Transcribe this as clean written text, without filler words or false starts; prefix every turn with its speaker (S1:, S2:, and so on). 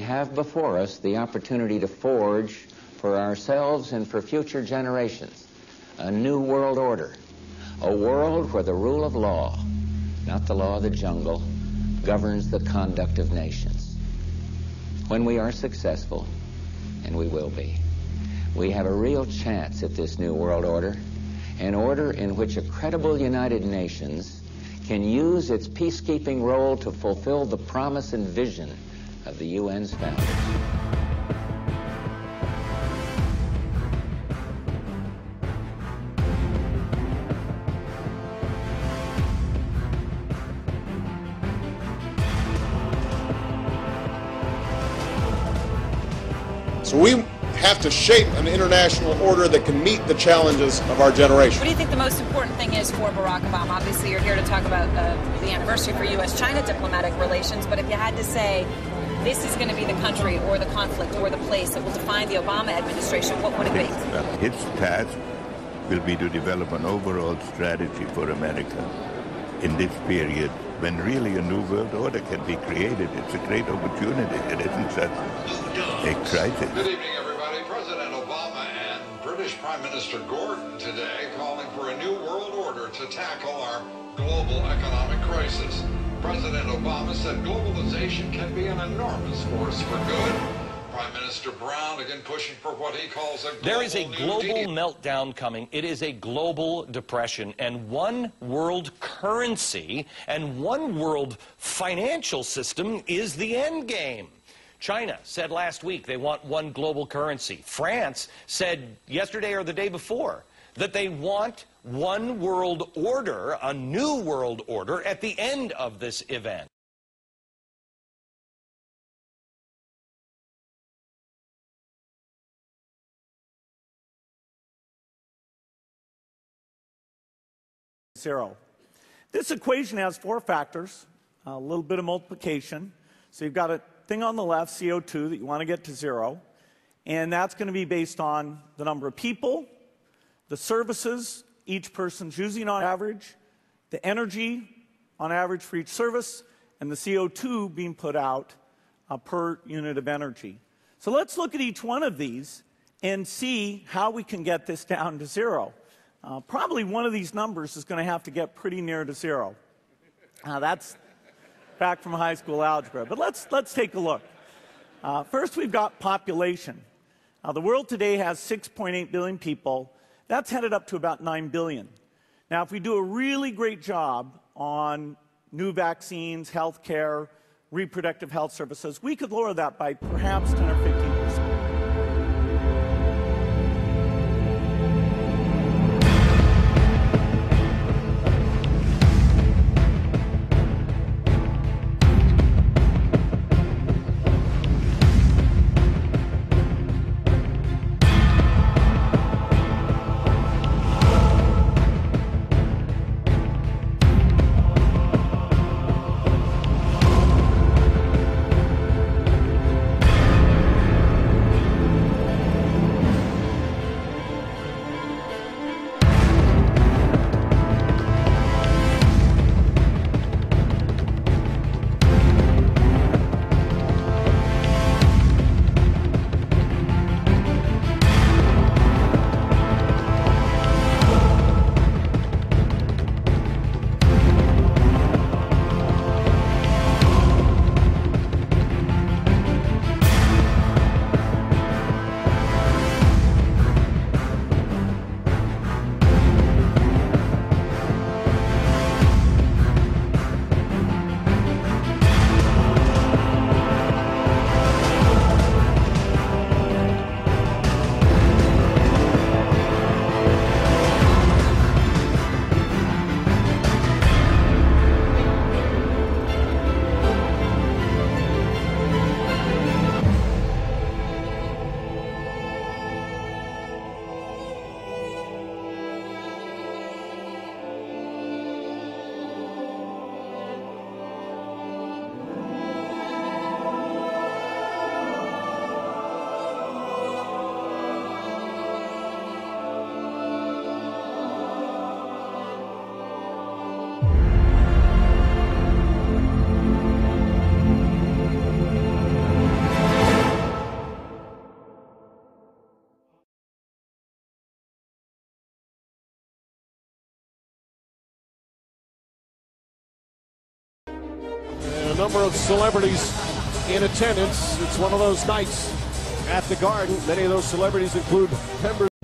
S1: have before us the opportunity to forge for ourselves and for future generations a new world order, a world where the rule of law, not the law of the jungle, governs the conduct of nations. When we are successful, and we will be, we have a real chance at this new world order, an order in which a credible United Nations can use its peacekeeping role to fulfill the promise and vision of the UN's founders.
S2: So we have to shape an international order that can meet the challenges of our generation.
S3: What do you think the most important thing is for Barack Obama? Obviously, you're here to talk about the anniversary for U.S.-China diplomatic relations, but if you had to say this is going to be the country or the conflict or the place that will define the Obama administration, what would it be?
S4: Its task will be to develop an overall strategy for America in this period when really a new world order can be created. It's a great opportunity. It isn't such a crisis.
S5: Good evening, everybody. President Obama and British Prime Minister Gordon today calling for a new world order to tackle our global economic crisis. President Obama said globalization can be an enormous force for good. Prime Minister Brown again pushing for what he calls a global
S6: There is a global
S5: New Deal.
S6: meltdown coming. It is a global depression, and one world currency and one world financial system is the end game. China said last week they want one global currency. France said yesterday or the day before that they want one world order, a new world order, at the end of this event.
S7: Zero. This equation has four factors, a little bit of multiplication. So you've got a thing on the left, CO2, that you want to get to zero, and that's going to be based on the number of people, the services each person's using on average, the energy on average for each service, and the CO2 being put out per unit of energy. So let's look at each one of these and see how we can get this down to zero. Probably one of these numbers is going to have to get pretty near to zero. That's back from high school algebra. But let's take a look. First, we've got population. The world today has 6.8 billion people. That's headed up to about 9 billion. Now, if we do a really great job on new vaccines, health care, reproductive health services, we could lower that by perhaps 10 or 15%.
S8: number of celebrities in attendance. It's one of those nights at the Garden. Many of those celebrities include members